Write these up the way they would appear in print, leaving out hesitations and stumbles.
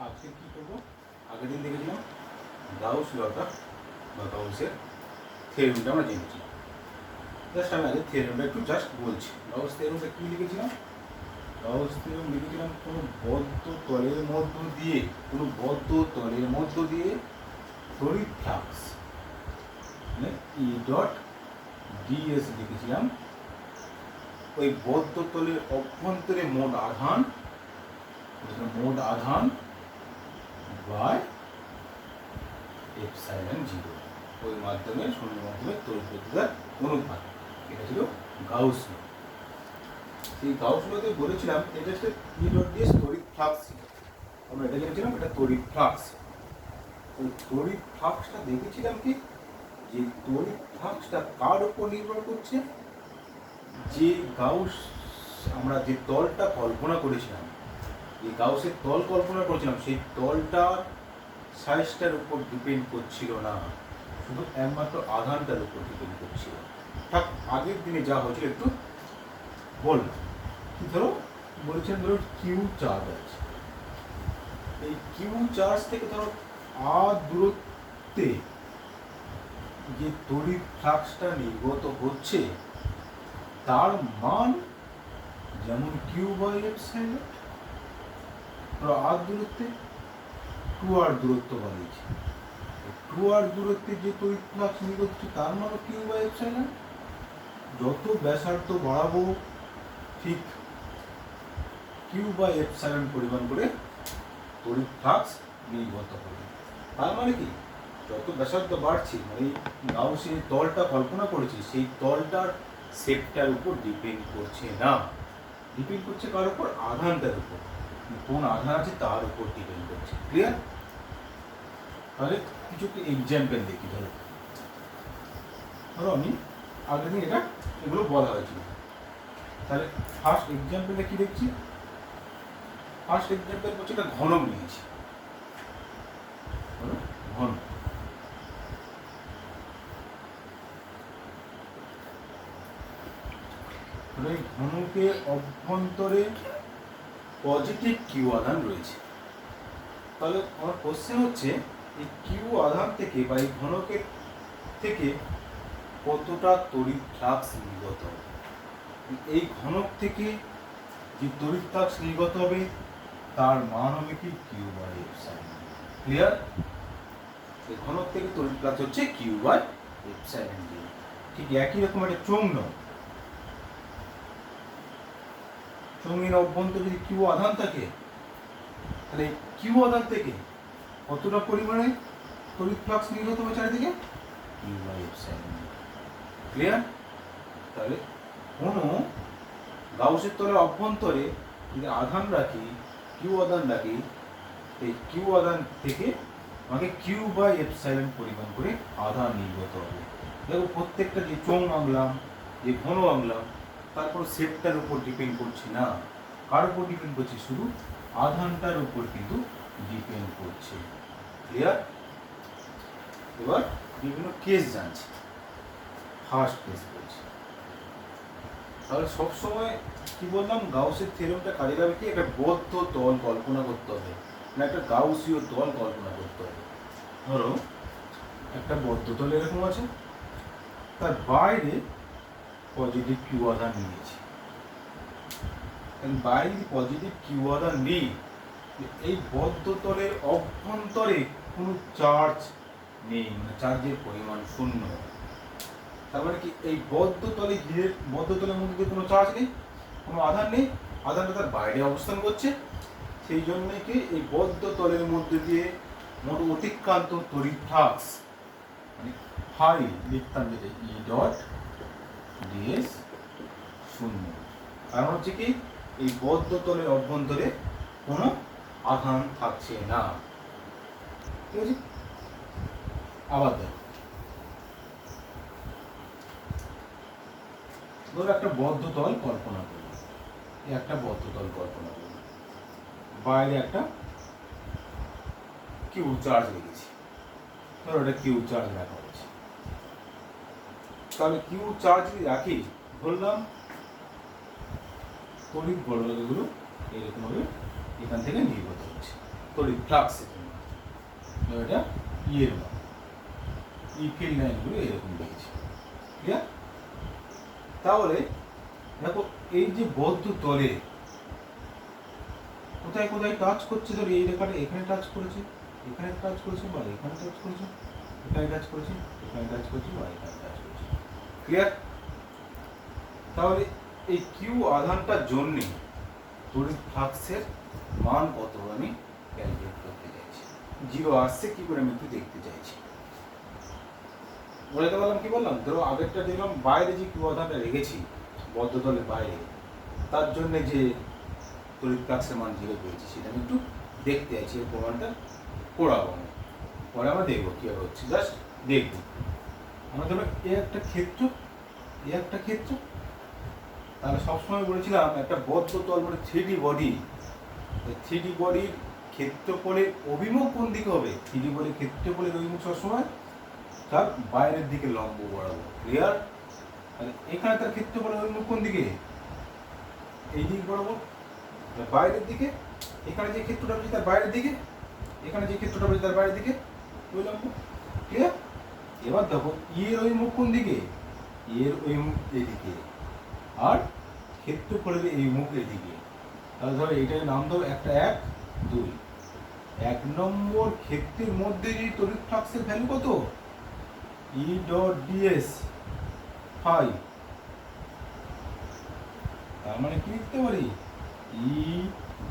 আজকে কি করবো? আগের দিন দেখেছিলাম গাউস লটা বা গাউসের থিওরেমটা আমরা জেনেছি। জাস্ট আমি আগে থিওরেমটা একটু জাস্ট বলছি। গাউস থিওরেমটা কী লিখেছিলাম? গাউস থিওরেম লিখেছিলাম কোনো বদ্ধ তলের মধ্য দিয়ে তড়িৎ ফ্লাক্স মানে ই ডট ডিএস লিখেছিলাম। ওই বদ্ধ তলের অভ্যন্তরে মোট আধান বাই এপসাইলন জিরো, ওই মাধ্যমে শূন্য মাধ্যমে তড়িৎ প্রতিরোধের অনুপাত। এটা ছিল গাউস ল। সেই গাউস লতে বলেছিলাম এটা হচ্ছে ই ডট ডিএস তড়িৎ ফ্লাক্স ছিল। আমরা এটা জেনেছিলাম এটা তড়িৎ ফ্লাক্স। ওই তড়িৎ ফ্লাক্সটা দেখেছিলাম কি, যে তড়িৎ ফ্লাক্সটা কার উপর নির্ভর করছে? যে গাউস আমরা যে তলটা কল্পনা করেছিলাম, যে গাউসের তল কল্পনা করেছিলাম, সেই তলটার সাইজটার উপর ডিপেন্ড করছিল না, শুধু একমাত্র আধানটার উপর ডিপেন্ড করছিল। ঠিক আগের দিনে যা হয়েছিল একটু বললাম। ধরো বলেছেন, ধরো কিউ চার্জ আছে, এই কিউ চার্জ থেকে ধরো আর দূরত্বে যে তড়িৎ ফ্লাক্সটা নির্গত হচ্ছে তার মান যেমন কিউ বাই এপসাইলন, আর দূরত্বে 2r দূরত্ব বাড়িয়েছে, 2r দূরত্বে যে তড়িৎ ফ্লাক্স নির্গত হচ্ছে তার মানও কিউ বাই এপসাইলন। যত ব্যাসার্ধ বাড়াবো ঠিক কিউ বাই এপসাইলন পরিমাণ করে তড়িৎ ফ্লাক্স নির্গত হবে। তার মানে কি, যত ব্যাসার্ধ বাড়ছে, মানে গাউসে তলটা কল্পনা করেছি সেই তলটার শেপটার উপর ডিপেন্ড করছে না, ডিপেন্ড করছে কার উপর? আধানটার উপর। কোন আধান আছে তার উপর ডিপেন্ড করছে। ক্লিয়ার? তাহলে কিছু এক্সাম্পল দেখি। ধরো আমি আগের দিন এগুলো বলা হয়েছিল। তাহলে ফার্স্ট এক্সাম্পলটা কি দেখছি? ফার্স্ট এক্সাম্পল হচ্ছে একটা ঘনক নিয়েছি। ঘন এই ঘনকের অভ্যন্তরে পজিটিভ কিউ আধান রয়েছে। তাহলে আমার কোশ্চেন হচ্ছে, এই কিউ আধান থেকে বা এই ঘনকের থেকে কতটা তড়িৎ ফ্লাক্স নির্গত হবে? এই ঘনক থেকে যে তড়িৎ ফ্লাক্স নির্গত হবে তার মান হবে কি? Q by epsilon. ক্লিয়ার? এই ঘনক থেকে তড়িৎ ফ্লাক্স হচ্ছে কিউ বাই এপসাইলন। ঠিক একই রকম একটা চৌম্বক অভ্যন্তরে যদি কিউ আধান থাকে, তাহলে কিউ আধান থেকে কতটা পরিমাণে তড়িৎ ফ্লাক্স নির্গত হবে চারিদিকে? Q by epsilon. ক্লিয়ার? তাহলে কোনো গাউসের তলের অভ্যন্তরে যদি আধান রাখি, কিউ আধান রাখি, এই কিউ আধান থেকে আমাকে কিউ বাই এপসাইলন পরিমাণ করে আধান নির্গত হবে। দেখো প্রত্যেকটা যে চোঙ আঁকলাম, যে ঘন আঁকলাম, তারপর শেপটার উপর ডিপেন্ড করছে না, কার উপর ডিপেন্ড করছে? শুধু আধানটার উপর কিন্তু ডিপেন্ড করছে। ক্লিয়ার? এবার বিভিন্ন কেস জানছি। ফার্স্ট কেস বলছি। তাহলে সবসময় কি বললাম, গাউসের থিওরেমটা কাজে লাগবে কি, একটা বদ্ধ তল কল্পনা করতে হবে, না একটা গাউসীয় তল কল্পনা করতে হবে। ধরো একটা বদ্ধ তল এরকম আছে, তার বাইরে পজিটিভ কিউ আধান নিয়েছি। বাইরে যদি পজিটিভ কিউ আধান নেই, এই বদ্ধ তলের অভ্যন্তরে কোনো চার্জ নেই, মানে চার্জের পরিমাণ শূন্য। তার মানে কি, এই বদ্ধ তলের মধ্যে কোনো চার্জ নেই, কোনো আধান নেই, আধানটা তার বাইরে অবস্থান করছে। সেই জন্য কি এই বদ্ধ তলের মধ্যে দিয়ে মোট অতিক্রান্ত তড়িৎ ফ্লাক্স মানে ফাই লিখতাম যেটা ই ডট ডিএস শূন্য। কারণ হচ্ছে কি, এই বদ্ধ তলের অভ্যন্তরে কোনো আধান থাকছে না। ঠিক আছে? আবার দেখো, ধরো একটা বদ্ধ তল কল্পনা করবো, বাইরে একটা কিউ চার্জ রেখেছি। ধরো এটা কিউ চার্জ রাখা হচ্ছে। তাহলে কিউ চার্জ যদি রাখি, ধরলাম তড়িৎ বর্গগুলো এরকমভাবে এখান থেকে নির্গত হচ্ছে। তড়িৎ ফ্লাক্সের মান, এটা ই এর মান। ই ফিল্ড লাইনগুলো এরকম দিয়েছে, ক্লিয়ার? তাহলে দেখো এই যে বদ্ধ তলে কোথায় কোথায় টাচ করছে, ধরো এই রেখাটা এখানে টাচ করেছে, এখানে টাচ করেছে, বা এখানে টাচ করেছে, এখানে টাচ করেছে, এখানে টাচ করেছে, বা এখানে টাচ করেছে, ক্লিয়ার? তাহলে এই কিউ আধানটার জন্য তড়িৎ ফ্লাক্সের মান কত আমি ক্যালকুলেট করতে চাইছি। জিরো আসছে কি করে আমি একটু দেখতে চাইছি। বলতে পারলাম কি বললাম, ধরো আগেরটা দেখলাম বাইরে যে কিউ আধানটা রেখেছি বদ্ধতলের বাইরে, তার জন্য যে তড়িৎ ফ্লাক্সের মান জিরো পেয়েছি সেটা আমি একটু দেখতে চাইছি। এর প্রমাণটা করাবো না, পরে আমরা দেখবো কীভাবে হচ্ছে, জাস্ট দেখবো। আমরা ধরো এ একটা ক্ষেত্র, এ একটা ক্ষেত্র, তাহলে সবসময় বলেছিলাম একটা বদ্ধ তল মানে 3D বডি, 3D বডির ক্ষেত্রফলের অভিমুখ কোন দিকে হবে? 3D বডির ক্ষেত্রফলের অভিমুখ সবসময় তার বাইরের দিকে লম্ব বরাবর, ক্লিয়ার? তাহলে এখানে তার ক্ষেত্রফলের অভিমুখ কোন দিকে? এই দিক বরাবর, বাইরের দিকে। এখানে যে ক্ষেত্রটা রয়েছে তার বাইরের দিকে, এখানে যে ক্ষেত্রটা রয়েছে তার বাইরের দিকে, লম্ব, ক্লিয়ার? এবার দেখো এর অভিমুখ কোন দিকে? এর অভিমুখ এদিকে, আর ক্ষেত্রফলের এই মুখ এদিকে। তাহলে ধরো এইটার নাম দাও একটা 1, 2। 1 নম্বর ক্ষেত্রের মধ্যে যে তড়িৎ ফ্লাক্সের ভ্যালু কত? ই ডট ডিএস 5। তার মানে কি লিখতে পারি? ই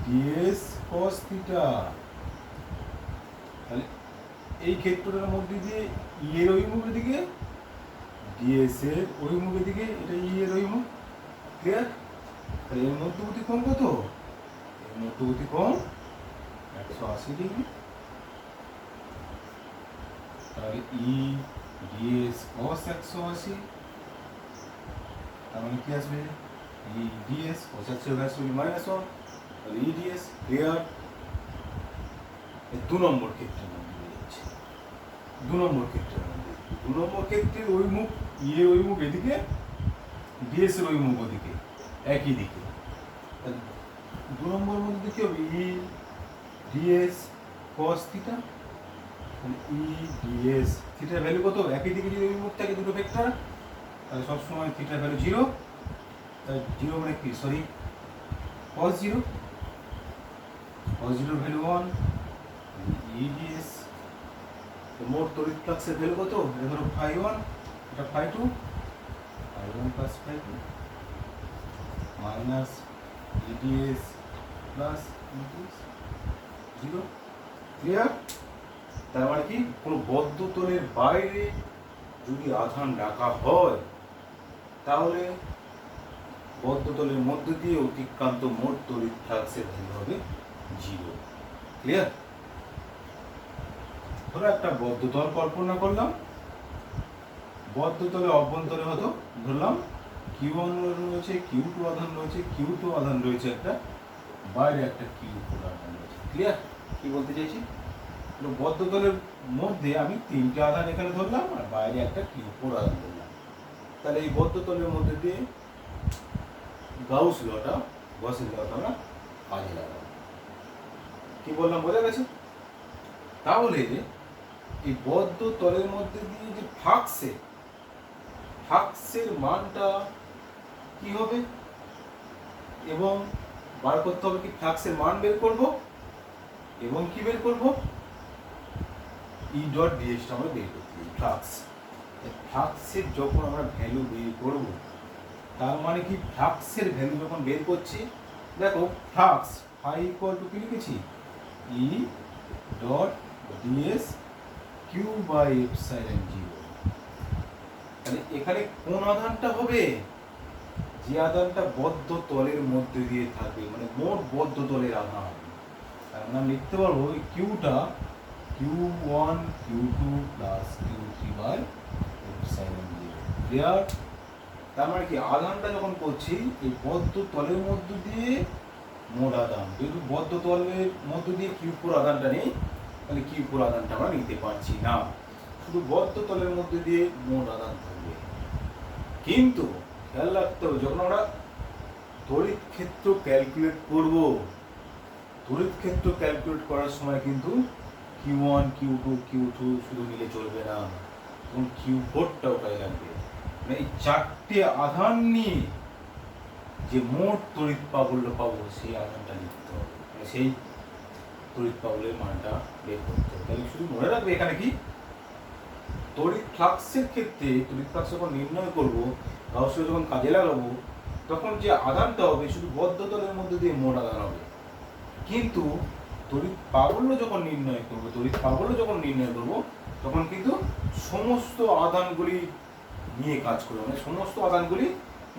ডিএস cos থিটা। তাহলে এই ক্ষেত্রটার মধ্যে দিয়ে ই এর অভিমুখের দিকে, ডিএস এর অভিমুখের দিকে, এটা ই এর অভিমুখ, ক্লিয়ার? তাহলে এর মধ্যবর্তী কোণ কত? এর মধ্যবর্তী কোণ 180 ডিগ্রি। তাহলে ই ডিএস cos 180, তার মানে কি আসবে? ই ডিএস cos 180 -1, তাহলে ই ডিএস, ক্লিয়ার? এই 2 নম্বর ক্ষেত্রের মধ্যে যাচ্ছে, 2 নম্বর ক্ষেত্রের মধ্যে, 2 নম্বর ক্ষেত্রের অভিমুখ ই এর অভিমুখ এদিকে, ডিএস এর অভিমুখ ওদিকে, একই দিকে। 2 নম্বর মধ্যে কি হবে? ই ডিএস cos থিটা, ই ডিএস থিটার ভ্যালু কত? একই দিকে যদি অভিমুখ থাকে দুটো ভেক্টর, তাহলে সবসময় থিটার ভ্যালু 0। তাহলে 0 মানে কি? সরি, cos 0, cos 0 ভ্যালু 1, ই ডিএস। মোট তড়িৎ ফ্লাক্সের ভ্যালু কত? এটা ধরো φ1, এটা φ2, φ1 plus φ2 minus EDS plus EDS 0, clear? তার মানে কি কোনো বদ্ধ তলের বাইরে যদি আধান রাখা হয় তাহলে বদ্ধ তলের মধ্য দিয়ে অতিক্রান্ত মোট তড়িৎ ফ্লাক্সের ভ্যালু হবে 0, ক্লিয়ার? ধরো একটা বদ্ধ তল কল্পনা করলাম, বদ্ধ তলে অভ্যন্তরে হতো ধরলাম Q1 রয়েছে, Q2 আধান রয়েছে, Q2 আধান রয়েছে একটা, বাইরে একটা Q4 আধান রয়েছে, ক্লিয়ার? কি বলতে চাইছি? বদ্ধ তলের মধ্যে আমি 3টে আধান এখানে ধরলাম আর বাইরে একটা Q4 আধান ধরলাম। তাহলে এই বদ্ধ তলের মধ্যে দিয়ে গসের লটা আমরা কাজে লাগাবো। কি বললাম বোঝা গেছে? তাহলে এই বদ্ধ তলের মধ্যে দিয়ে যে ফ্লাক্সের মানটা কি হবে, এবং বার করতে হবে কি ফ্লাক্সের মান বের করব, এবং কি বের করব? ই ডট ডিএসটা আমরা বের করতে চাই। ফ্লাক্সের যখন আমরা ভ্যালু বের করব, তার মানে কি ফ্লাক্সের ভ্যালু যখন বের করছি, দেখো ফ্লাক্স ফাই ইকুয়াল টু কি লিখেছি? E dot ds Q by epsilon 0। তাহলে এখানে কোন আধানটা হবে? যে আধানটা বদ্ধ তলের মধ্যে দিয়ে থাকবে, মানে মোট বদ্ধ তলের আধান। আমরা লিখতে পারবো ওই কিউটা Q1 Q2 plus Q3 by epsilon 0, clear? তার মানে কি আধানটা যখন করছি এই বদ্ধ তলের মধ্য দিয়ে মোট আধান, যেহেতু বদ্ধ তলের মধ্য দিয়ে Q4 আধানটা নেই, তাহলে Q4 আধানটা আমরা নিতে পারছি না, শুধু বদ্ধ তলের মধ্যে দিয়ে মোট আধান থাকবে। কিন্তু খেয়াল রাখতে হবে যখন আমরা তড়িৎ ক্ষেত্র ক্যালকুলেট করব, তড়িৎ ক্ষেত্র ক্যালকুলেট করার সময় কিন্তু Q1 Q2 Q2 শুধু নিলে চলবে না, এবং Q4টাও কাজে লাগবে। মানে এই চারটে আধান নিয়ে যে মোট তড়িৎ প্রাবল্য পাবো সেই আধানটা লিখতে হবে, মানে সেই তড়িৎ প্রাবল্যের মানটা বের করতে হবে। তাহলে শুধু মনে রাখবে এখানে কি তড়িৎ ফ্লাক্সের ক্ষেত্রে তড়িৎ ফ্লাক্স যখন নির্ণয় করবো, গাউসীয় যখন কাজে লাগাবো, তখন যে আধানটা হবে শুধু বদ্ধ তলের মধ্যে দিয়ে মোট আধান হবে। কিন্তু তড়িৎ প্রাবল্য যখন নির্ণয় করবো তখন কিন্তু সমস্ত আধানগুলি নিয়ে কাজ করবো, মানে সমস্ত আধানগুলি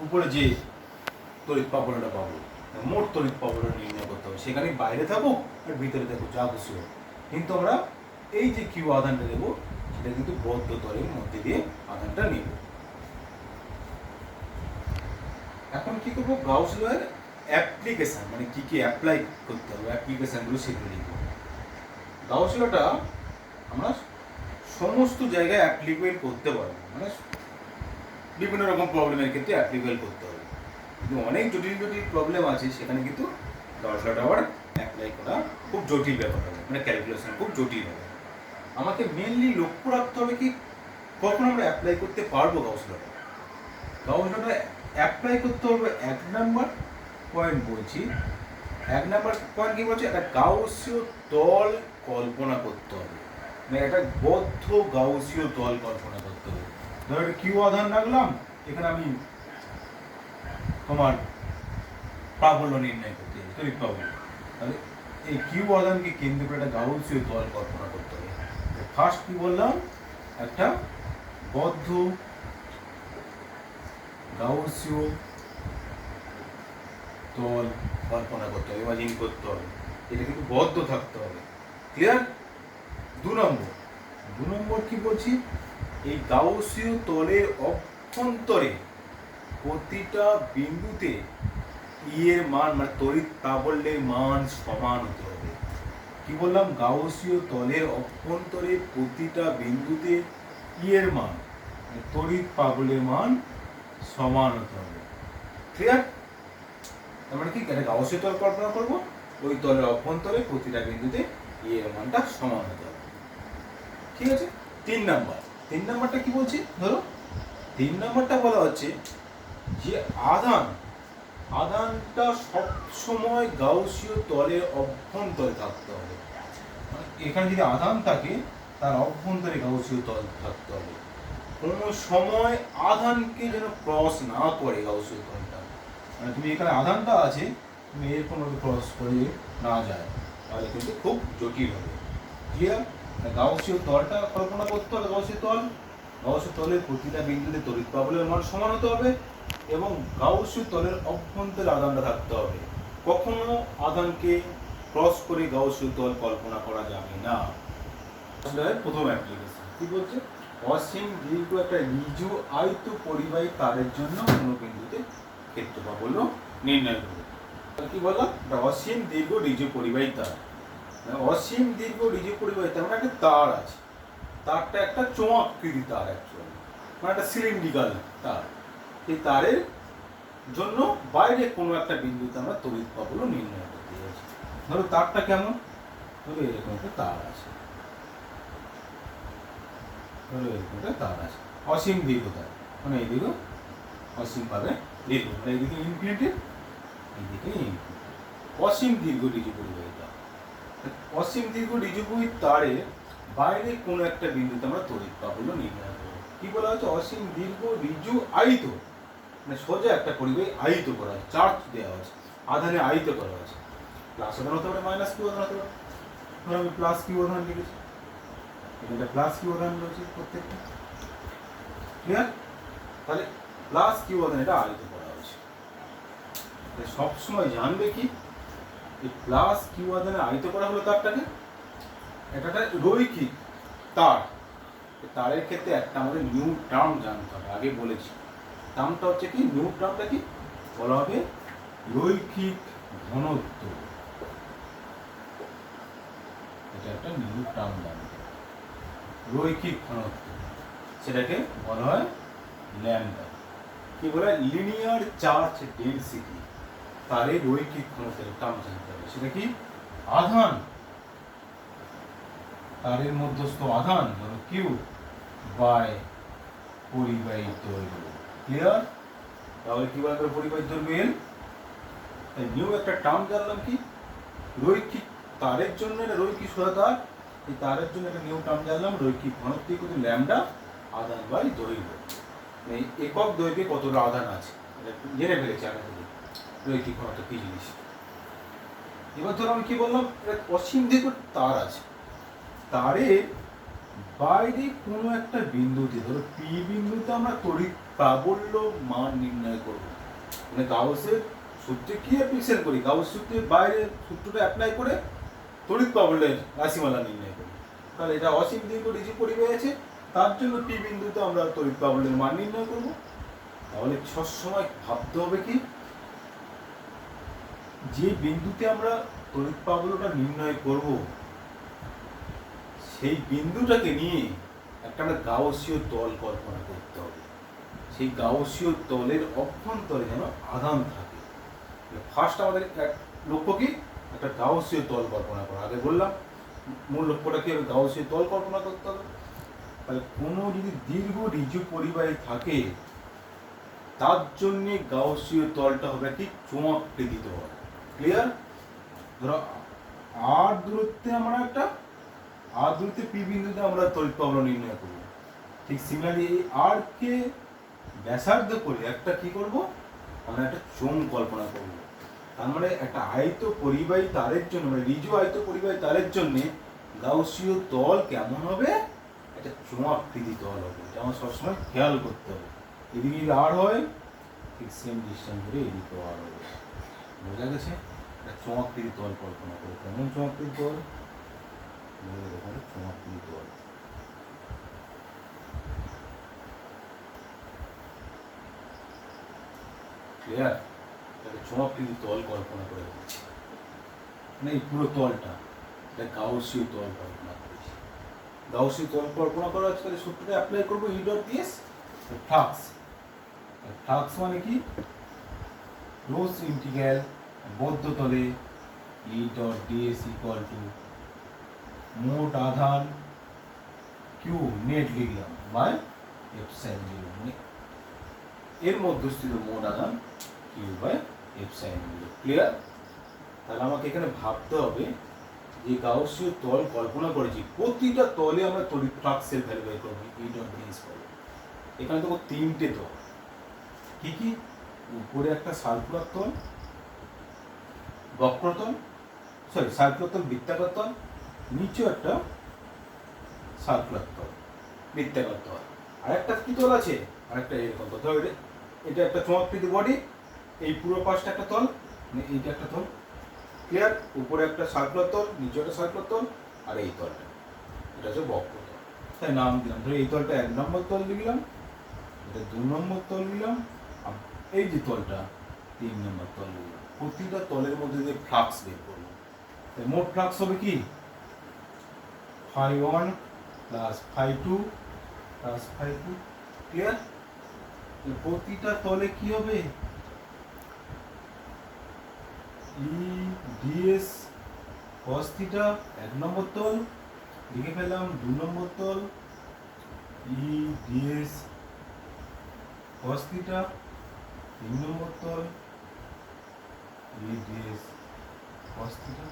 উপরে যে তড়িৎ প্রাবল্যটা পাবো, মোট তড়িৎ প্রাবল্য নির্ণয় করতে হবে। সেখানে বাইরে থাকুক আর ভিতরে থাকুক যা খুশি হোক, কিন্তু আমরা এই যে কিউ আধানটা দেবো সেটা কিন্তু বদ্ধ তলের মধ্যে দিয়ে আধানটা নেব। এখন কি করবো, গাউস লয়ের অ্যাপ্লিকেশন, মানে কি কি অ্যাপ্লাই করতে হবে, অ্যাপ্লিকেশনগুলো সেগুলো লিখব। গাউস লটা আমরা সমস্ত জায়গায় অ্যাপ্লিকেবল করতে পারবো, মানে বিভিন্ন রকম প্রবলেমের ক্ষেত্রে অ্যাপ্লিকেবল করতে হবে। কিন্তু অনেক জটিল প্রবলেম আছে, সেখানে কিন্তু গাউস লটা আবার অ্যাপ্লাই করা খুব জটিল ব্যাপার হবে, মানে ক্যালকুলেশন খুব জটিল হবে। আমাকে মেনলি লক্ষ্য রাখতে হবে কি কখন আমরা অ্যাপ্লাই করতে পারবো গাউস লটা। গাউস লটা অ্যাপ্লাই করতে হবে 1 নাম্বার পয়েন্ট বলছি। 1 নাম্বার পয়েন্ট কি বলছে, একটা গাউসীয় তল কল্পনা করতে হবে, মানে একটা বদ্ধ গাউসীয় তল কল্পনা করতে হবে। ধরো একটা কিউ আধান রাখলাম, এখানে আমি তোমার প্রাবল্য নির্ণয় করতে হবে, তড়িৎ প্রাবল্য। তাহলে এই কিউ আধানকে কেন্দ্র করে একটা গাউসীয় তল কল্পনা করতে হবে। ফার্স্ট কি বললাম, একটা বদ্ধ গাউসীয় তল কল্পনা করতে হবে, ইমাজিন করতে হবে। এটা কিন্তু বদ্ধ থাকতে হবে, ক্লিয়ার। 2 নম্বর কি বলছি, এই গাউসীয় তলের অভ্যন্তরে প্রতিটা বিন্দুতে ই এর মান, মানে তড়িৎ প্রাবল্যের মান সমান হতে হবে। কি বললাম, গাউসীয় তলের অভ্যন্তরে প্রতিটা বিন্দুতে ই এর মান, মানে তড়িৎ প্রাবল্যের মান সমান হতে হবে, ক্লিয়ার। তার মানে কি, একটা গাউসীয় তল কল্পনা করবো, ওই তলের অভ্যন্তরে প্রতিটা বিন্দুতে ই এর মানটা সমান হতে হবে, ঠিক আছে। 3 নাম্বারটা কি বলছি, ধরো 3 নাম্বারটা বলা হচ্ছে যে আধানটা সবসময় গাউসীয় তলের অভ্যন্তরে থাকতে হবে। এখানে যদি আধান থাকে তার অভ্যন্তরে গাউসীয় তল থাকতে হবে, কোনো সময় আধানকে যেন ক্রস না করে গাউসীয় তলটা। মানে তুমি এখানে আধানটা আছে, তুমি এরকম ক্রস করে না যায়, তাহলে কিন্তু খুব জটিল হবে, ক্লিয়ার। গাউসীয় তলটা কল্পনা করতে হবে, গাউসীয় তলের প্রতিটা বিন্দুতে তড়িৎ প্রাবল্যের মান সমান হতে হবে, এবং গাউসীয় তলের অভ্যন্তরে আধানটা থাকতে হবে। কখনো আধানকে ক্রস করে গাউসীয় তল কল্পনা করা যাবে না। প্রথম অ্যাপ্লিকেশন কি বলছে, অসীম দীর্ঘ একটা ঋজু আয়ত পরিবাহী তারের জন্য কোনো বিন্দুতে ক্ষেত্র প্রাবল্য নির্ণয় করবে। কি বললাম, অসীম দীর্ঘ ঋজু পরিবাহী তার, অসীম দীর্ঘ ঋজু পরিবাহী তার মানে একটা তার আছে, তারটা একটা চোঙাকৃতি তার, অ্যাকচুয়ালি মানে একটা সিলিন্ড্রিক্যাল তার। এই তারের জন্য বাইরে কোনো একটা বিন্দুতে আমরা তড়িৎ প্রাবল্য নির্ণয় করতে যাচ্ছি। ধরো তারটা কেমন, ধরো এরকম একটা তার আছে, অসীম দীর্ঘ তার, মানে এইদিকে অসীম ভাবে দীর্ঘ, মানে এইদিকে ইনফিনিটি, এইদিকে ইনফিনিটি। অসীম দীর্ঘ ঋজু পরিবাহী তার, অসীম দীর্ঘ ঋজু পরিবাহী তারের বাইরে কোনো একটা বিন্দুতে আমরা তড়িৎ প্রাবল্য নির্ণয় করব। কি বলা হচ্ছে, অসীম দীর্ঘ ঋজু আয়িত, মানে সোজা একটা পরিবাহী আয়িত করা আছে, চার্জ দেওয়া আছে, আধানে আয়িত করা আছে। প্লাস আধান হতে পারে, মাইনাস কিউ আধান হতে পারে। ধরো আমি প্লাস কিউ আধান লিখেছি, এখানে প্লাস কিউ আধান রয়েছে প্রত্যেকটা, ক্লিয়ার। তাহলে প্লাস কিউ আধান এটা আয়িত করা হয়েছে। সবসময় জানবে কি, এই প্লাস কিউ আধানে আয়িত করা হলো তারটাকে, এটা রৈখিক তার। তারের ক্ষেত্রে একটা আমাদের নিউ টার্ম জানতে হবে, আগে বলেছি। টার্মটা হচ্ছে কি, নিউ টার্মটা কি বলা হবে, রৈখিক ঘনত্ব। এটা একটা নিউ টার্ম জানতে হবে, রৈখিক ঘনত্ব, সেটাকে বলা হয় ল্যাম্ডা। কি বলা হয়, লিনিয়ার চার্জ ডেনসিটি। তারের রৈখিক ঘনত্বের টার্ম জানতে হবে, সেটা কি আধান, তারের মধ্যস্থ আধান ধরো কিউ বাই পরিবাহীর দৈর্ঘ্য। ক্লিয়ার? তাহলে কি বলা পরিবাহীর দৈর্ঘ্য এল। তাই নিউ একটা টার্ম জানলাম কি, রৈখিক তারের জন্য এটা রৈখিক সোজা তার, এই তারের জন্য একটা নিউ টার্ম জানলাম রৈখিক ঘনত্ব কিন্তু ল্যামডা আধান বাই দৈর্ঘ্য। এই একক দৈর্ঘ্যে কতটা আধান আছে এটা জেনে ফেলেছি আগে থেকে, রৈখিক ঘনত্ব কি জিনিস। এবার ধরো আমি কি বললাম, এটা অসীম দীর্ঘ তার আছে, তারে বাইরে কোনো একটা বিন্দুতে ধরো পি বিন্দুতে আমরা তড়িৎ প্রাবল্য মান নির্ণয় করব। মানে গাউসের সূত্রে কি অ্যাপ্লিকেশন করি, গাউস সূত্রের বাইরে সূত্রটা অ্যাপ্লাই করে তড়িৎ প্রাবল্যের রাশিমালা নির্ণয় করি। তাহলে এটা অসীম দীর্ঘ ডিজি পরিবাহী আছে, তার জন্য পি বিন্দুতে আমরা তড়িৎ প্রাবল্যের মান নির্ণয় করব। তাহলে সবসময় ভাবতে হবে কি, যে বিন্দুতে আমরা তড়িৎ প্রাবল্যটা নির্ণয় করব সেই বিন্দুটাকে নিয়ে একটা আমরা গাউসীয় তল কল্পনা করতে হবে। সেই গাউসীয় তলের অভ্যন্তরে যেন আধান থাকে। ফার্স্ট আমাদের লক্ষ্য কি, একটা গাউসীয় তল কল্পনা করা। আগে বললাম মূল লক্ষ্যটা কি হবে, গাউসীয় তল কল্পনা করতে হবে। তাহলে কোনো যদি দীর্ঘ ঋজু পরিবাহী থাকে তার জন্যে গাউসীয় তলটা হবে কি চোঙাকৃতি তল। ক্লিয়ার? ধরো আর দূরত্বে আমরা একটা আর দূরত্বে পি বিন্দুতে আমরা তড়িৎ প্রাবল্য নির্ণয় করব। ঠিক সিমিলারলি এই আর কে ব্যাসার্ধ করে একটা কি করব, আমরা একটা চোঙ কল্পনা করব। তার মানে একটা আয়ত পরিবাহী তারের জন্য, মানে ঋজু আয়ত পরিবাহী তারের জন্য গাউসীয় তল কেমন হবে, একটা চোঙাকৃতি তল হবে। এটা আমার সবসময় খেয়াল করতে হবে। এদিকে যদি আর হয় ঠিক সেম ডিস্টেন্স ধরে এদিকেও আর হবে। বোঝা গেছে? একটা চোঙাকৃতি তল কল্পনা করে। কেমন চোঙাকৃতি তল? চোঙাকৃতি তল। ক্লিয়ার? একটা চোঙাকৃতি তল কল্পনা করে দিচ্ছি, মানে এই পুরো তলটা এটা গাউসীয় তল কল্পনা করেছি। গাউসীয় তল কল্পনা করা হচ্ছে, তাহলে সূত্রটা অ্যাপ্লাই করবো E dot ds flux. Flux মানে কি, রোজ ইন্টিগ্রাল বদ্ধ তলে E dot ds equal to মোট আধান কিউ নেট লিখলাম বাই এপসাইলন জিরো, মানে এর মধ্যস্থিত মোট আধান Q by epsilon zero. Clear? তাহলে আমাকে এখানে ভাবতে হবে যে গাউসীয় তল কল্পনা করেছি, প্রতিটা তলে আমরা তড়িৎ ফ্লাক্সের ভ্যালু বের করব ই ডট ডিএস পাবো। এখানে দেখো তিনটে তল, কি কি, উপরে একটা সার্কুলার তল, বক্রতল, সার্কুলার তল বৃত্তাকার তল, নিচেও একটা সার্কুলার তল বৃত্তাকার তল, আর একটা কি তল আছে, আর একটা এরকম তল। ধরো এটা একটা চোঙাকৃতি বডি, এই পুরো পাশটা একটা তল, মানে এইটা একটা তল। ক্লিয়ার? উপরে একটা সার্কুলার তল, নিচে একটা সার্কুলার তল, আর এই তলটা এটা হচ্ছে বক্রতল। তাই নাম দিলাম, ধরো এই তলটা 1 নম্বর তল লিখলাম, এটা 2 নম্বর তল লিখলাম, আর এই যে তলটা 3 নম্বর তল লিখলাম। প্রতিটা তলের মধ্যে যে ফ্লাক্স বের করবো, মোট ফ্লাক্স হবে কি φ1 প্লাস φ2 প্লাস φ2। ক্লিয়ার? প্রতিটা তলে কি হবে, ই ডিএস cos থিটা 1 নম্বর তল লিখে ফেললাম, 2 নম্বর তল ই ডিএস cos থিটা, 3 নম্বর তল ই ডিএস cos থিটা।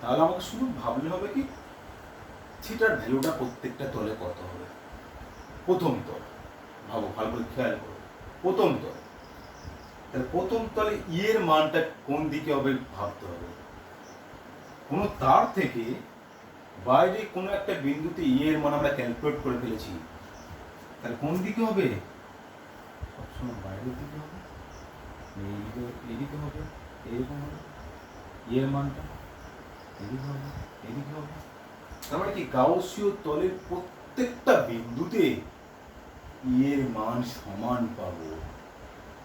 তাহলে আমাকে শুধু ভাবলে হবে কি থিটার ভ্যালুটা প্রত্যেকটা তলে কত হবে। প্রথম তল ভাবো, ভালো করে খেয়াল করো, প্রথম তল, তাহলে প্রথম তলে ই এর মানটা কোন দিকে হবে ভাবতে হবে। কোনো তার থেকে বাইরে কোনো একটা বিন্দুতে ই এর মান আমরা ক্যালকুলেট করে ফেলেছি, তাহলে কোন দিকে হবে, সবসময় বাইরের দিকে হবে, এদিকে হবে, এরকম হবে, ই এর মানটা এদিকে হবে, এদিকে হবে। তার মানে কি গাউসীয় তলের প্রত্যেকটা বিন্দুতে ই এর মান সমান পাবো।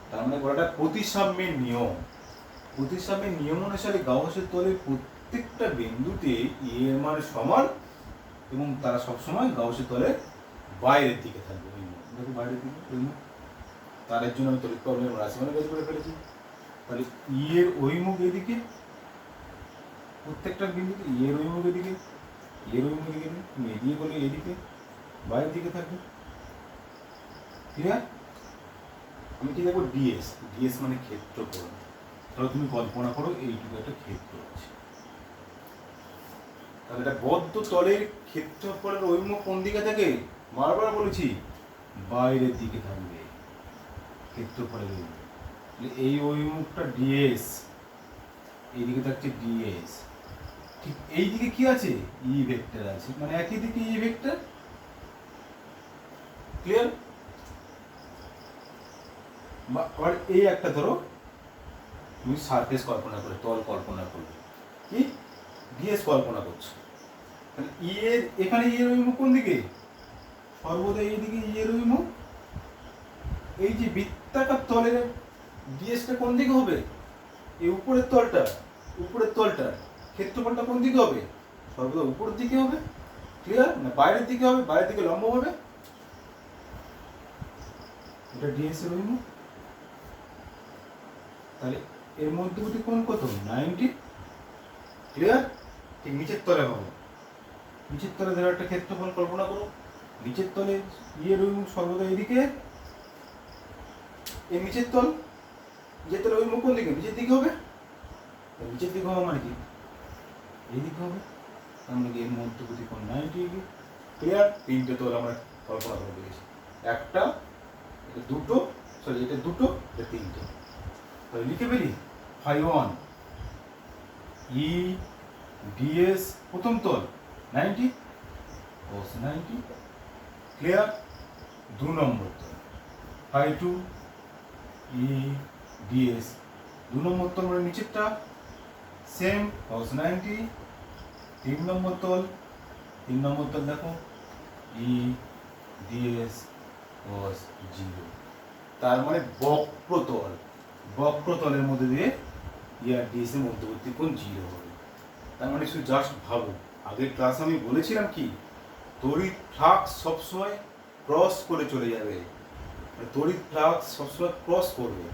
তার মানে বলাটা প্রতিসাম্যের নিয়ম। প্রতিসাম্যের নিয়ম অনুসারে গাউসীয় তলের প্রত্যেকটা বিন্দুতে ই এর মান সমান এবং তারা সবসময় গাউসীয় তলের বাইরের দিকে থাকবে। দেখো বাইরের দিকে, তারের জন্য আমি তড়িৎ প্রবাহের রাশিমালা বের করে ফেলেছি। তাহলে ই এর ওই মুখ এদিকে, প্রত্যেকটা বিন্দুতে এর অভিমুখ এদিকে, এর অভিমুখ এদিকে, তুমি এদিকে বলে এদিকে, বাইরের দিকে থাকবে। ক্লিয়ার? আমি কি দেখবো ডিএস, ডিএস মানে ক্ষেত্রফল। তাহলে তুমি কল্পনা করো এইটুকু একটা ক্ষেত্র আছে, তাহলে এটা বদ্ধ তলের ক্ষেত্রফলের অভিমুখ কোন দিকে থাকে? বারবার বলেছি বাইরের দিকে থাকবে ক্ষেত্রফলের অভিমুখ। এই অভিমুখটা ডিএস, এইদিকে থাকছে ডিএস। ঠিক এই দিকে কি আছে? ই ভেক্টর আছে, মানে একই দিকে ই ভেক্টর। ক্লিয়ার? আবার এই একটা ধরো তুমি সারফেস কল্পনা করে, তল কল্পনা করবে, কি ডিএস কল্পনা করছো, তাহলে ই এর এখানে ই এর অভিমুখ কোন দিকে? সর্বদা এই দিকে ই এর অভিমুখ। এই যে বৃত্তাকার তলের ডিএসটা কোন দিকে হবে? এই উপরের তলটা, উপরের তলটা ক্ষেত্রফলটা কোন দিকে হবে? সর্বদা উপরের দিকে হবে। ক্লিয়ার? না বাইরের দিকে হবে? বাইরের দিকে লম্ব হবে। এটা ডিএস এর অভিমুখ। তাহলে এর মধ্যবর্তী কোণ কত? 90। ক্লিয়ার? ঠিক নিচের তলে হবে, নিচের তলে ধরো একটা ক্ষেত্রফল কল্পনা করো, নিচের তলে ইয়ের অভিমুখ সর্বদা এদিকে, এই নিচের তল, নিচের তলে অভিমুখ কোন দিকে? নিচের দিকে হবে। নিচের দিকে হবে মানে কি? এই দিকে হবে, আমরা কি এর মধ্যবর্তী কোণ 90 ডিগ্রি। ক্লিয়ার? তিনটে তল আমরা কল্পনা করে দিয়েছি, একটা, এটা দুটো, সরি এটা দুটো, এটা তিনটে। তাহলে লিখে ফেলি φ1 ই ডিএস প্রথম তল 90 cos 90। ক্লিয়ার? দু নম্বর তল φ2 ই ডিএস, দু নম্বর তল মানে নিচেরটা সেম cos 90। তিন নম্বর তল, তিন নম্বর তল দেখো ই ডিএস cos 0। তার মানে বক্রতল, বক্রতলের মধ্যে দিয়ে ই আর ডিএস এর মধ্যবর্তী কোণ 0 হবে। তার মানে শুধু জাস্ট ভাবো, আগের ক্লাসে আমি বলেছিলাম কি তড়িৎ ফ্লাক্স সবসময় ক্রস করে চলে যাবে, মানে তড়িৎ ফ্লাক্স সবসময় ক্রস করবে।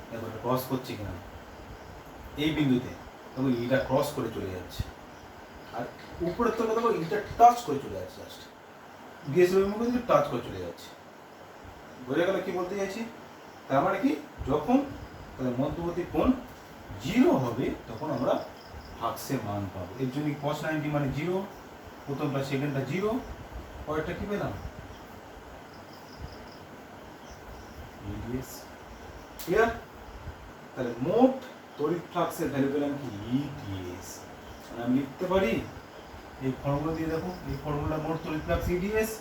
দেখো এটা ক্রস করছে কিনা, এই বিন্দুতে দেখো এটা ক্রস করে চলে যাচ্ছে, আর উপরের তলে দেখো এটা টাচ করে চলে যাচ্ছে, জাস্ট ডিএস এর মধ্যে দিয়ে টাচ করে চলে যাচ্ছে। বোঝা গেল কি বলতে চাইছি? তার মানে কি যখন তাদের মধ্যবর্তী কোণ 0 হবে তখন আমরা ফ্লাক্সের মান পাবো। এর জন্য cos 90 মানে 0, প্রথমটা সেকেন্ডটা 0, পরেরটা কি পেলাম? ক্লিয়ার? তাহলে মোট তড়িৎ ফ্লাক্সের ভ্যালু পেলাম কি ইডিএস। মানে আমি লিখতে পারি এই ফর্মুলা দিয়ে, দেখো এই ফর্মুলা মোট তড়িৎ ফ্লাক্স ইডিএস,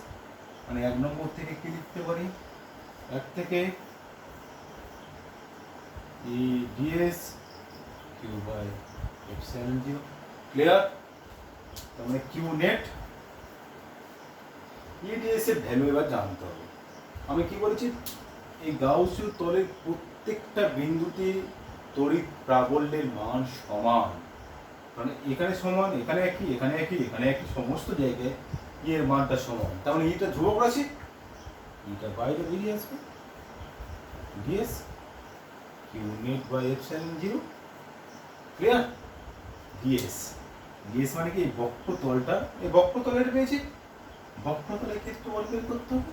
মানে এক নম্বর থেকে কি লিখতে পারি? এক থেকে E ds Q by epsilon 0। Clear? তার মানে কিউ নেট। ইডিএস এর ভ্যালু এবার জানতে হবে। আমি কি বলেছি? এই গাউসীয় তলের প্রত্যেকটা বিন্দুতে তড়িৎ প্রাবল্যের মান সমান, মানে এখানে সমান, এখানে একই, এখানে একই, এখানে একই, সমস্ত জায়গায় এর মানটা সমান। তার মানে এটা ধ্রুবক রাশি, এটা বাইরে বেরিয়ে আসবে ds Q net by epsilon 0। Clear? Ds, ds মানে কি এই বক্রতলটা, এই বক্রতলের পেয়েছি, বক্রতলের ক্ষেত্রফল বের করতে হবে।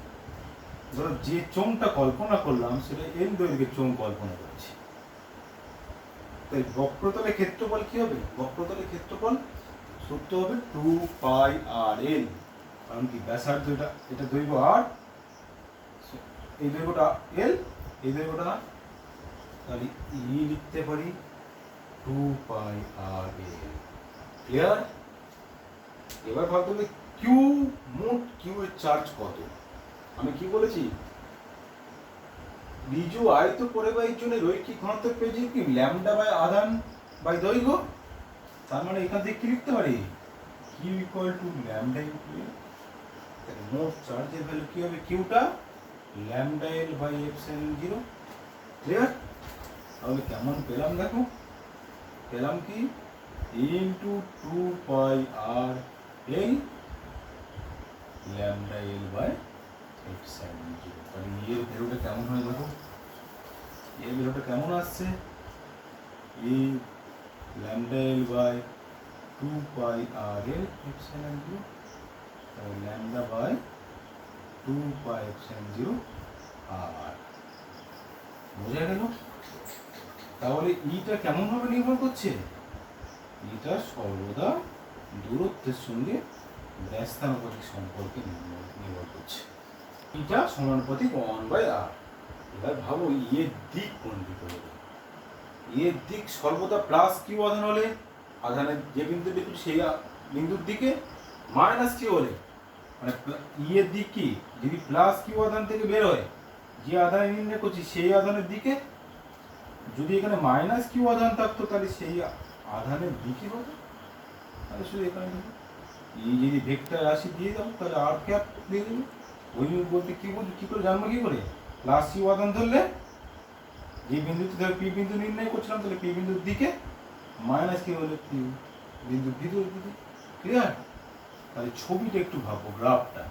ধরো যে চোঙটা কল্পনা করলাম সেটা এল দৈর্ঘ্যের চোঙ কল্পনা করছি, তাই বক্রতলের ক্ষেত্রফল কি হবে? বক্রতলের ক্ষেত্রফল সূত্র হবে 2πr_l, কারণ কি ব্যাসার্ধ এটা, এটা দৈর্ঘ্য r, এই দৈর্ঘ্যটা l, এই দৈর্ঘ্যটা r, তাহলে ই লিখতে পারি 2πr_l। ক্লিয়ার? এবার ভাবতে হবে কিউ, মোট কিউ এর চার্জ কত? আমি কি বলেছি? বিজু আয়ত পরিবাহীর জন্য রৈখিক ঘনত্ব পেয়েছি কি ল্যামডা বাই আধান বাই দৈর্ঘ্য। তার মানে এখান থেকে কি লিখতে পারি? Q equal to lambda into L. তাহলে মোট চার্জের ভ্যালু কি হবে? কিউটা lambda L by epsilon 0। Clear? তাহলে কেমন পেলাম দেখো, পেলাম কি into 2πr_l lambda L by epsilon 0। তাহলে এর ভ্যালুটা কেমন হয় দেখো, এর ভ্যালুটা কেমন আসছে? এই ল্যামডা এল বাই এপসাইলন 0 তাহলে ল্যামডা বাই 2 পাই এপসাইলন 0 আর বোঝা গেল। তাহলে ইটা কেমন ভাবে নির্ভর করছে? এটা সর্বদা দূরত্বের সঙ্গে ব্যস্তানুপাতিক সম্পর্কে নির্ভর করছে। এটা সমানুপাতিক 1/r। এবার ভাবো এর দিক কোন দিকে হবে? এর দিক সর্বদা প্লাস কিউ আধান হলে আধানের যে বিন্দু দেখুন সেই বিন্দুর দিকে, মাইনাস কিউ হলে মানে এর দিক কি যদি প্লাস কিউ আধান থেকে বের হয় যে আধান নির্ণয় করছি সেই আধানের দিকে, যদি এখানে মাইনাস কিউ আধান থাকতো তাহলে সেই আধানের দিকে হবে। তাহলে শুধু এখানে এই যদি ভেক্টর রাশি দিয়ে দাও তাহলে আর ক্যাপ দিয়ে দেবে। ওই বলতে কি করে জানবো কি করে? প্লাস কিউ আধান ধরলে যে বিন্দুতে ধর পি বিন্দু নির্ণয় করছিলাম তাহলে পি বিন্দুর দিকে, মাইনাস কিউ হলে পি বিন্দুর ভিতর দিকে। ক্লিয়ার? তাহলে ছবিটা একটু ভাববো, গ্রাফটা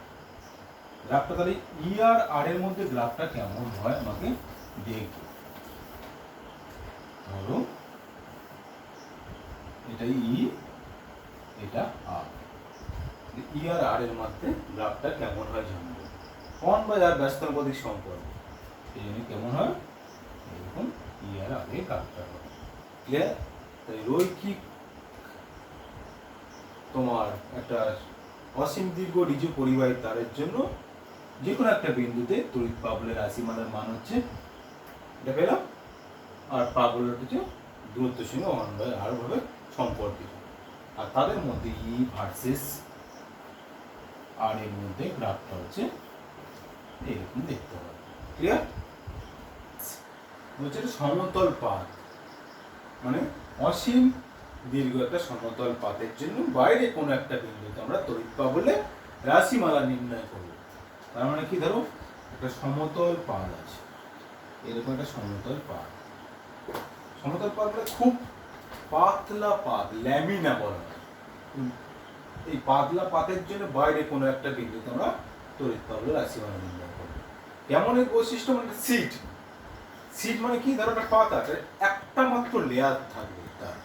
তাহলে ই আর আর এর মধ্যে গ্রাফটা কেমন হয় আমাকে দেখো। ধরো এটা ই, এটা আর, ই আর আর এর মধ্যে গ্রাফটা কেমন হয় জানবো। 1/r ব্যস্তানুপাতিক সম্পর্ক, এই জন্য কেমন হয় এরকম ই আর আগে গ্রাফটা হয়। ক্লিয়ার? তাই রৈখিক তোমার একটা অসীম দীর্ঘ রিজু পরিবাহী তারের জন্য যে কোনো একটা বিন্দুতে তড়িৎ পাবলের রাশিমালার মান হচ্ছে এটা পেলাম, আর পাবলের হচ্ছে দূরত্বের সঙ্গে 1/r ভাবে সম্পর্কিত, আর তাদের মধ্যে ই ভার্সেস আর এর মধ্যে গ্রাফটা হচ্ছে এরকম দেখতে হবে। ক্লিয়ার? বলছে সমতল পাত মানে অসীম দীর্ঘ একটা সমতল পাতের জন্য বাইরে কোনো একটা বিন্দুতে আমরা তড়িৎ পাবলে রাশিমালা নির্ণয় করব। তার মানে কি, ধরো একটা সমতল পাত আছে, এরকম একটা সমতল পাত মানে খুব পাতলা পাত, ল্যামিনা বলা হয়। এই পাতলা পাতের জন্য বাইরে কোনো একটা বিন্দুতে আমরা তড়িৎ পাবলে রাশিমালা নির্ণয় করব। কেমন এই বৈশিষ্ট্য? মানে সিট মানে কি, ধরো একটা পাতা একটা মাত্র লেয়ার থাকবে, তার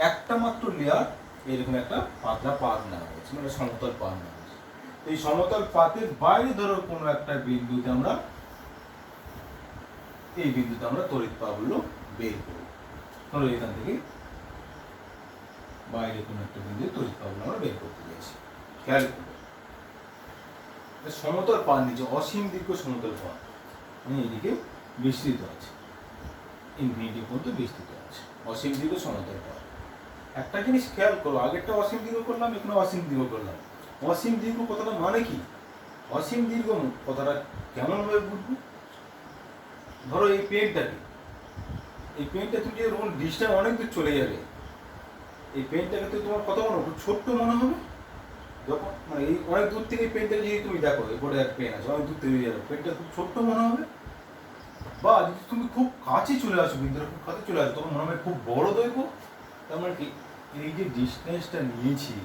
একটা মাত্র লেয়ার এরকম একটা পাতলা পাত নেওয়া হয়েছে, মানে সমতল পাত নেওয়া হয়েছে। এই সমতল পাতের বাইরে ধরো কোনো একটা বিন্দুতে আমরা এই বিন্দুতে আমরা তড়িৎ পাবল্য বের করব। ধরো এখান থেকে বাইরে কোনো একটা বিন্দুতে তড়িৎ পাবল্য আমরা বের করতে চাইছি। খেয়াল করবে সমতল পাত নিচে অসীম দীর্ঘ সমতল পাত এইদিকে বিস্তৃত আছে, ইনফিনিটি পর্যন্ত বিস্তৃত আছে অসীম দীর্ঘ সমতল পাত। একটা জিনিস খেয়াল করো, আগেরটা অসীম দীর্ঘ করলাম, এখানে অসীম দীর্ঘ করলাম। অসীম দীর্ঘ কথাটা মানে কি? অসীম দীর্ঘ কথাটা কেমন ভাবে বুঝবো? ধরো এই পেনটা তুমি যখন ডিস্টেন্স অনেক দূর চলে যাবে, এই পেনটাকে তো তোমার কত মনে হবে? ছোট্ট মনে হবে। যখন মানে এই অনেক দূর থেকে পেনটাকে যদি তুমি দেখো, এরপরে এক পেন আছে অনেক দূর থেকে যাবে, পেনটা খুব ছোট্ট মনে হবে। বা যদি তুমি খুব কাছে চলে আসো, বিন্দুর খুব কাছে চলে আসো, তখন মনে হবে খুব বড় দৈর্ঘ্য। তার মানে কি, এই যে ডিস্টেন্সটা নিয়েছি,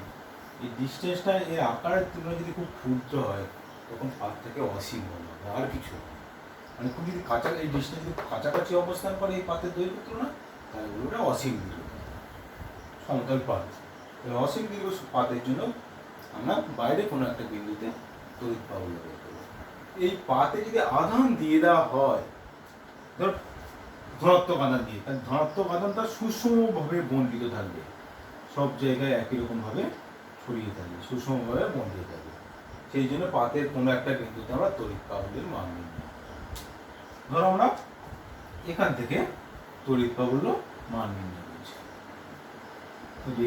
এই ডিস্টেন্সটা এর আকারের তুলনায় যদি খুব ক্ষুদ্র হয় তখন পাতটাকে অসীম মনে হবে, আর কিছু মানে খুব যদি এই ডিস্টেন্স যদি কাছাকাছি অবস্থান করে এই পাতের দৈর্ঘ্য তুলনা, তাহলে ওটা অসীম দীর্ঘ সমতল পাত। অসীম দীর্ঘ পাতের জন্য আমরা বাইরে কোনো একটা বিন্দুতে তড়িৎ পাবল্য বের করব। এই পাতে যদি আধান দিয়ে দেওয়া হয়, ধর ধনাত্মক আধান দিয়ে, তাহলে ধনাত্মক আধানটা সুষমভাবে বণ্টিত থাকবে, সব জায়গায় একই রকম ভাবে ছড়িয়ে থাকবে, সুষমভাবে বণ্টিত থাকবে। সেই জন্য পাতের কোনো একটা বিন্দুতে আমরা তড়িৎ পাবল্যের মান নির্ণয়। ধরো আমরা এখান থেকে তড়িৎ পাবল্য মান নির্ণয় করছি,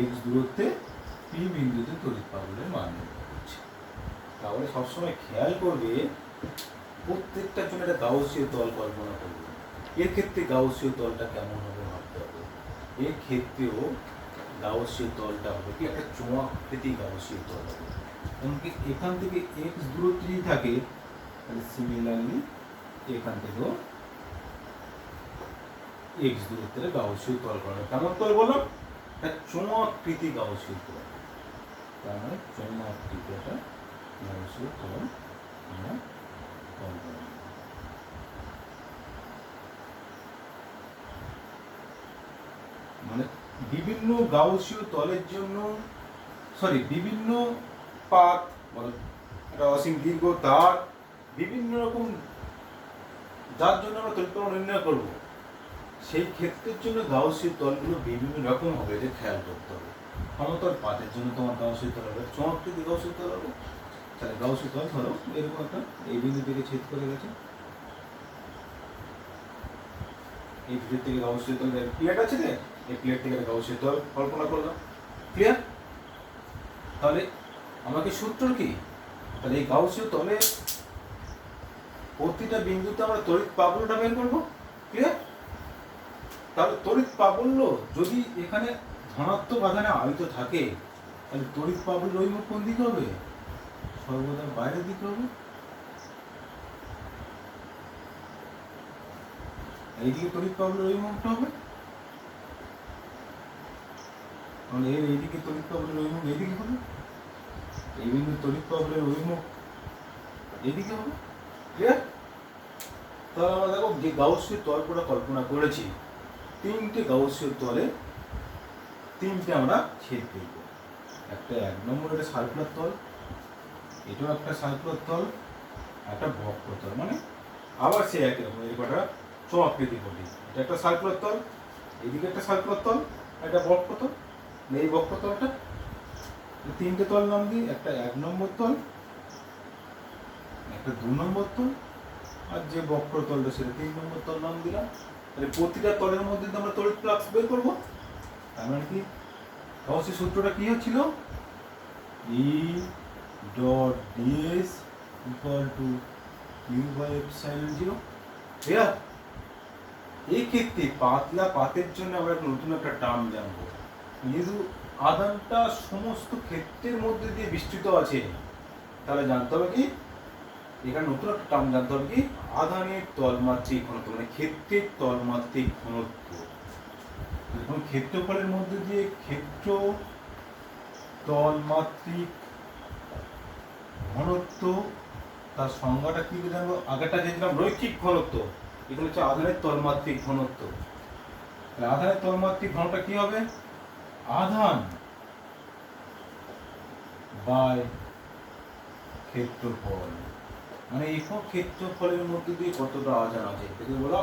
এক্স দূরত্বে পি বিন্দুতে তড়িৎ পাবল্যের মান নির্ণয় করছি। তাহলে সবসময় খেয়াল করবে প্রত্যেকটার জন্য একটা গাউসীয় তল কল্পনা করবে। এর ক্ষেত্রে গাউসীয় তলটা কেমন হবে ভাবতে হবে। এর ক্ষেত্রেও গাউসীয় তলটা হবে কি, একটা চোঙাকৃতি গাউসীয় তল হবে। এমনকি এখান থেকে এক্স দূরত্ব যদি থাকে, তাহলে সিমিলারলি এখান থেকেও এক্স দূরত্বের গাউসীয় তল করা। কেমন তল বললাম? একটা চোঙাকৃতি গাউসীয় তল। তার মানে চোঙাকৃতি একটা গাউসীয় তল আমরা কল্পনা। মানে বিভিন্ন গাউসীয় তলের জন্য বিভিন্ন পাত, একটা অসীম দীর্ঘ তার, বিভিন্ন রকম যার জন্য আমরা তড়িৎ প্রবাহ নির্ণয় করব, সেই ক্ষেত্রের জন্য গাউসীয় তলগুলো বিভিন্ন রকম হবে, যে খেয়াল করতে হবে। সমতল পাতের জন্য তোমার গাউসীয় তল হবে, চমকৃতি গাউসীয় তল হবে। তাহলে গাউসীয় তল ধরো এরকম একটা এই বিন্দু থেকে ছেদ করে গেছে, এই ভিতর থেকে গাউসীয় তল প্লেট আছে রে, এই প্লেট থেকে গাউসীয় তল কল্পনা করলাম। ক্লিয়ার? তাহলে আমাকে সূত্র কি, তাহলে এই গাউসীয় তলে প্রতিটা বিন্দুতে আমরা তড়িৎ প্রাবল্যটা বের করবো। ক্লিয়ার? তাহলে তড়িৎ প্রাবল্য যদি এখানে ধনাত্মক আধানে আয়িত থাকে, তাহলে তড়িৎ প্রাবল্য ওই মুখ কোন দিকে হবে? সর্বদা বাইরের দিকে হবে। এইদিকে তড়িৎ প্রাবল্য ওই মুখটা হবে, তাহলে এর এইদিকে তড়িৎ প্রাবল্য ওই মুখ এইদিকে হবে, এই বিন্দু তড়িৎ প্রাবল্যের ওই মুখ এইদিকে হবে। ক্লিয়ার? তাহলে আমরা দেখো যে গাউসীয় তলটা কল্পনা করেছি, তিনটে গাউসীয় তলে তিনটে আমরা ছেদ করব। একটা 1 নম্বর একটা সার্কুলার তল, এটাও একটা সার্কুলার তল, একটা বক্রতল, মানে আবার সে একই রকম এই কটা চমাকৃতি বলি। এটা একটা সার্কুলার তল, এদিকে একটা সার্কুলার তল, একটা বক্রতল। এই বক্রতলটা তিনটে তল নাম দিই, একটা 1 নম্বর তল, একটা 2 নম্বর তল, আর যে বক্রতলটা সেটা 3 নম্বর তল নাম দিলাম। তাহলে প্রতিটা তলের মধ্যে আমরা তড়িৎ ফ্লাক্স বের করবো। তার মানে কি গাউসের সূত্রটা কি হচ্ছিল? E dot ds equal to q by epsilon 0। Clear? এই ক্ষেত্রে পাতলা পাতের জন্য আমরা নতুন একটা টার্ম জানবো। যেহেতু আধানটা সমস্ত ক্ষেত্রের মধ্যে দিয়ে বিস্তৃত আছে, তাহলে জানতে হবে কি, এখানে নতুন একটা টার্ম জানতে হবে কি, আধানের তলমাত্রিক ঘনত্ব, মানে ক্ষেত্রের তলমাত্রিক ঘনত্ব। এখন ক্ষেত্রফলের মধ্যে দিয়ে ক্ষেত্র তলমাত্রিক ঘনত্ব, তার সংজ্ঞাটা কি জানবো? আগেরটা যেছিলাম রৈখিক ঘনত্ব, এখানে হচ্ছে আধানের তলমাত্রিক ঘনত্ব। আধানের তলমাত্রিক ঘনত্বটা কি হবে? আধান বাই ক্ষেত্রফল, মানে একক ক্ষেত্রফলের মধ্যে দিয়ে কতটা আধান আছে, এটাকে বলা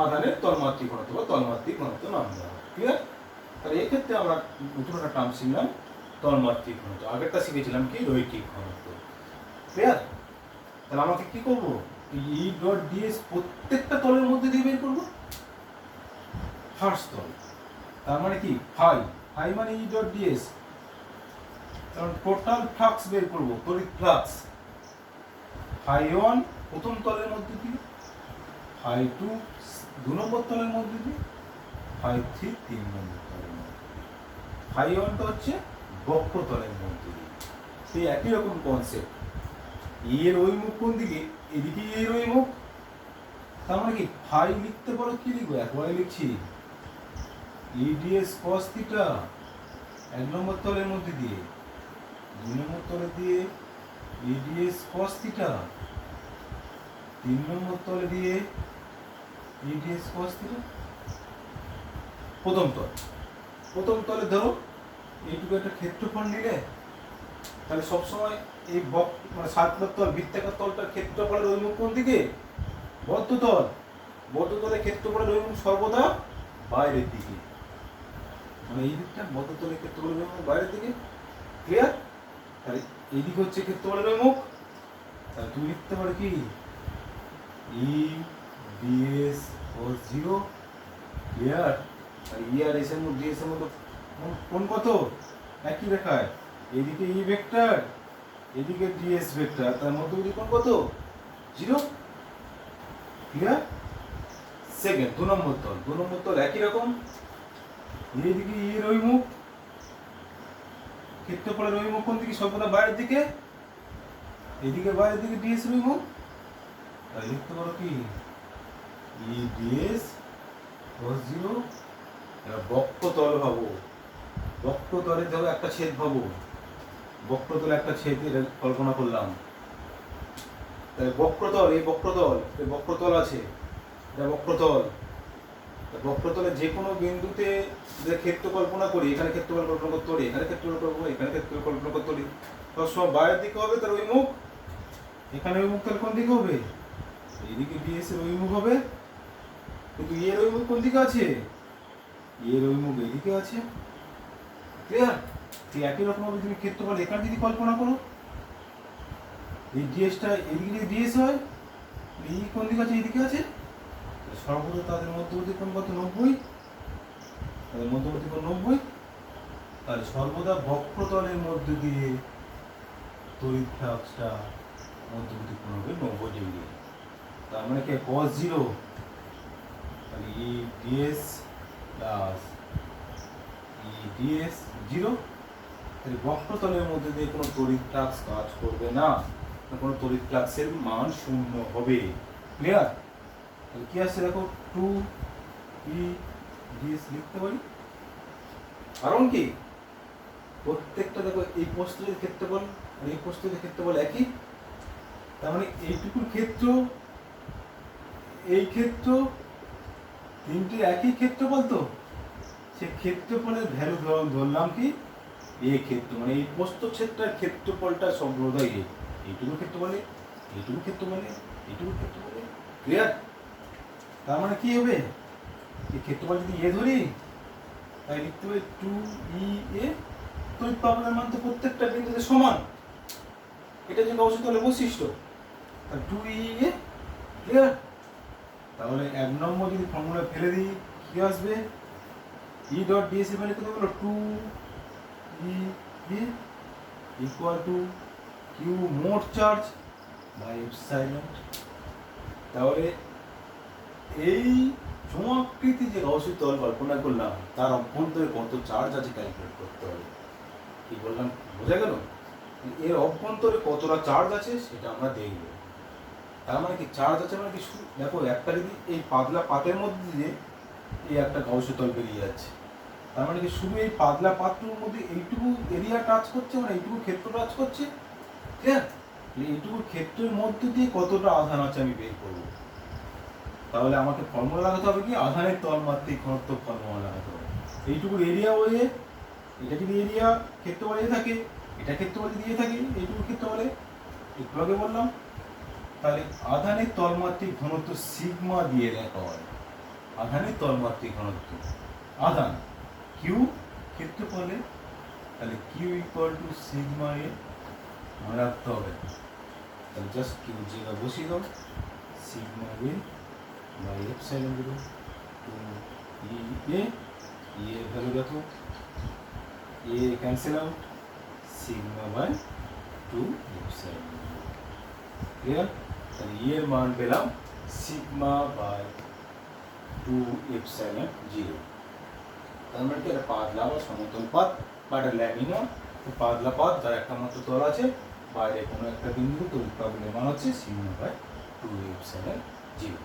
আধানের তলমাত্রিক ঘনত্ব বা তলমাত্রিক ঘনত্ব নাম দেওয়া। ক্লিয়ার? তাহলে এক্ষেত্রে আমরা নতুন একটা টার্ম শিখলাম, তলমাত্রিক ঘনত্ব। আগেরটা শিখেছিলাম কি, রৈখিক ঘনত্ব। ক্লিয়ার? তাহলে আমাকে কি করব, ই ডট ডিএস প্রত্যেকটা তলের মধ্যে দিয়ে বের করবো। ফার্স্ট তল, তার মানে কি ফাই, ফাই মানে ই ডট ডিএস, কারণ টোটাল ফ্লাক্স বের করবো, তড়িৎ ফ্লাক্স। ফাই 1 প্রথম তলের মধ্যে দিয়ে, ফাই 2 2 নম্বর তলের মধ্যে দিয়ে, ফাই 3 3 নম্বর তলের মধ্যে। ফাই 1 টা হচ্ছে বক্রতলের মধ্যে দিয়ে, সেই একই রকম কনসেপ্ট। এর ওই মুখ কোন দিকে? এদিকে এর ওই মুখ, তার মানে কি ফাই লিখতে পারো, কি লিখবো? একবারে লিখছি ইডিএস কস থিটা 1 নম্বর তলের মধ্যে দিয়ে, 2 নম্বর তলে দিয়ে ইডিএস কস থিটা, 3 নম্বর তলে দিয়ে ইডিএস কস থিটা। প্রথম তলে ধরো এইটুকু একটা ক্ষেত্রফল নিলে, তাহলে সবসময় এই মানে সার্কুলার তল, বৃত্তাকার তলটার ক্ষেত্রফলের ওই মুখ কোন দিকে? বদ্ধতল। বদ্ধতলের ক্ষেত্রফলের ওই মুখ সর্বদা বাইরের দিকে, মানে এই দিকটা বদ্ধতলের ক্ষেত্রফলের ওই মুখ বাইরের দিকে। ক্লিয়ার? তাহলে এই দিকে হচ্ছে ক্ষেত্রফলের ওই মুখ, তাহলে তুমি লিখতে পারো কি, ই ডিএস cos 0। ক্লিয়ার? আর ই আর এস এর মধ্যে ডিএস এর মধ্যে কোন কত? একই রেখায়, এদিকে ই ভেক্টর, এদিকে ডিএস ভেক্টর, তার মধ্যবর্তী কোণ কত? 0। ক্লিয়ার? সেকেন্ড 2 নম্বর তল একই রকম, এইদিকে ই এর ওই মুখ, ক্ষেত্রফলের ওই মুখ কোন দিকে? সর্বদা বাইরের দিকে, এদিকে বাইরের দিকে ডিএস এর ওই মুখ, তাই লিখতে পারো কি, ই ডিএস cos 0। এবার বক্রতল ভাবো, বক্রতলে ধরো একটা ছেদ ভাবো, বক্রতলে একটা ছেদ কল্পনা করলাম। তাহলে বক্রতল, এই বক্রতল আছে, এটা বক্রতল, বক্রতলে যে কোনো বিন্দুতে যে ক্ষেত্র কল্পনা করি, এখানে ক্ষেত্রফল কল্পনা করতে পারি, এখানে ক্ষেত্রফল করবো, এখানে ক্ষেত্রফল কল্পনা করতে পারি, সবসময় বাইরের দিকে হবে তার ওই মুখ, এখানে ওই মুখ তার কোন দিকে হবে, এইদিকে ডিএস এর ওই মুখ হবে, কিন্তু এর ওই মুখ কোন দিকে আছে, এর ওই মুখ এইদিকে আছে। ক্লিয়ার? ঠিক একই রকম ভাবে তুমি ক্ষেত্রফল এখানে যদি কল্পনা করো, এই ডিএসটা এইদিকে যদি ডিএস হয়, এই কোন দিকে আছে, এইদিকে আছে, সর্বদা তাদের মধ্যবর্তী কোণ কত, 90, তাদের মধ্যবর্তী কোণ 90, তাহলে সর্বদা বক্রতলের মধ্যে দিয়ে তড়িৎ ফ্লাক্সটা মধ্যবর্তী কোণ হবে 90 ডিগ্রি। তার মানে কি cos 0, তাহলে ই ডিএস প্লাস ই ডিএস 0, তাহলে বক্রতলের মধ্যে দিয়ে কোনো তড়িৎ ফ্লাক্স কাজ করবে না, কোনো তড়িৎ ফ্লাক্সের মান শূন্য হবে। ক্লিয়ার? তাহলে কি আসছে দেখো, 2 ই ডিএস লিখতে পারি, কারণ কি প্রত্যেকটা দেখো এই প্রস্থের ক্ষেত্রফল আর এই প্রস্থের ক্ষেত্রফল একই, তার মানে এইটুকুর ক্ষেত্র, এই ক্ষেত্র, তিনটে একই ক্ষেত্রফল, তো সে ক্ষেত্রফলের ভ্যালু ধরলাম কি এই ক্ষেত্র, মানে এই প্রস্থচ্ছেদটার ক্ষেত্রফলটা সর্বদা এইটুকু ক্ষেত্রফলে, এইটুকু ক্ষেত্রফলে, এইটুকু ক্ষেত্রফলে। ক্লিয়ার? তার মানে কি হবে, এই ক্ষেত্রফল যদি এ ধরি, তাই লিখতে হবে 2 ই এ, তড়িৎ পাবনার মান তো প্রত্যেকটা বিন্দুতে সমান, এটা যে গাউসের তলের বৈশিষ্ট্য, আর 2 ই এ। ক্লিয়ার? তাহলে 1 নম্বর যদি ফর্মুলা ফেলে দিই কি আসবে, ই ডট ডিএস এর ভ্যালু কত হলো, 2 ই এ ইকুয়াল টু কিউ মোট চার্জ বাই এপসাইলন। তাহলে এই চোঙাকৃতি যে গাউসের তল কল্পনা করলাম, তার অভ্যন্তরে কত চার্জ আছে ক্যালকুলেট করতে হবে। কি বললাম, বোঝা গেল? এর অভ্যন্তরে কতটা চার্জ আছে সেটা আমরা দেখব। তার মানে কি চার্জ আছে মানে কি, দেখো একটা যদি এই পাতলা পাতের মধ্যে দিয়ে এই একটা গাউসের তল বেরিয়ে যাচ্ছে, তার মানে কি শুধু এই পাতলা পাত্রর মধ্যে এইটুকু এরিয়া টাচ করছে, মানে এইটুকু ক্ষেত্র টাচ করছে। ঠিক আছে? এইটুকু ক্ষেত্রের মধ্যে দিয়ে কতটা আধান আছে আমি বের করবো। তাহলে আমাকে ফর্মুলা লাগাতে হবে কি, আধানের তলমাত্রিক ঘনত্ব ফর্মুলা লাগাতে হবে। এইটুকু এরিয়া ওয়ে, এটা যদি এরিয়া ক্ষেত্রফল এ থাকে, এটা ক্ষেত্রফল যদি এ থাকে, এইটুকু ক্ষেত্রফলে একটু আগে বললাম, তাহলে আধানের তলমাত্রিক ঘনত্ব সিগমা দিয়ে লেখা হয়। আধানের তলমাত্রিক ঘনত্ব, আধান কিউ ক্ষেত্রফলে, তাহলে Q equal to sigma A মনে রাখতে হবে। তাহলে জাস্ট কিউ জায়গা বসিয়ে দাও, sigma A by epsilon 0 two E A, E এর ভ্যালু দেখো, A cancel out, sigma by 2 epsilon 0। Clear? তাহলে ই এর মান পেলাম সিগমা বাই 2 এপসাইলন 0। তার মানে কি একটা পাতলা বা সমতল পাত বা একটা ল্যামিনা, পাতলা পাত যার একটা মাত্র তল আছে, বাইরে কোনো একটা বিন্দু তড়িৎ পাবনের মান হচ্ছে সিগমা বাই 2 এপসাইলন 0।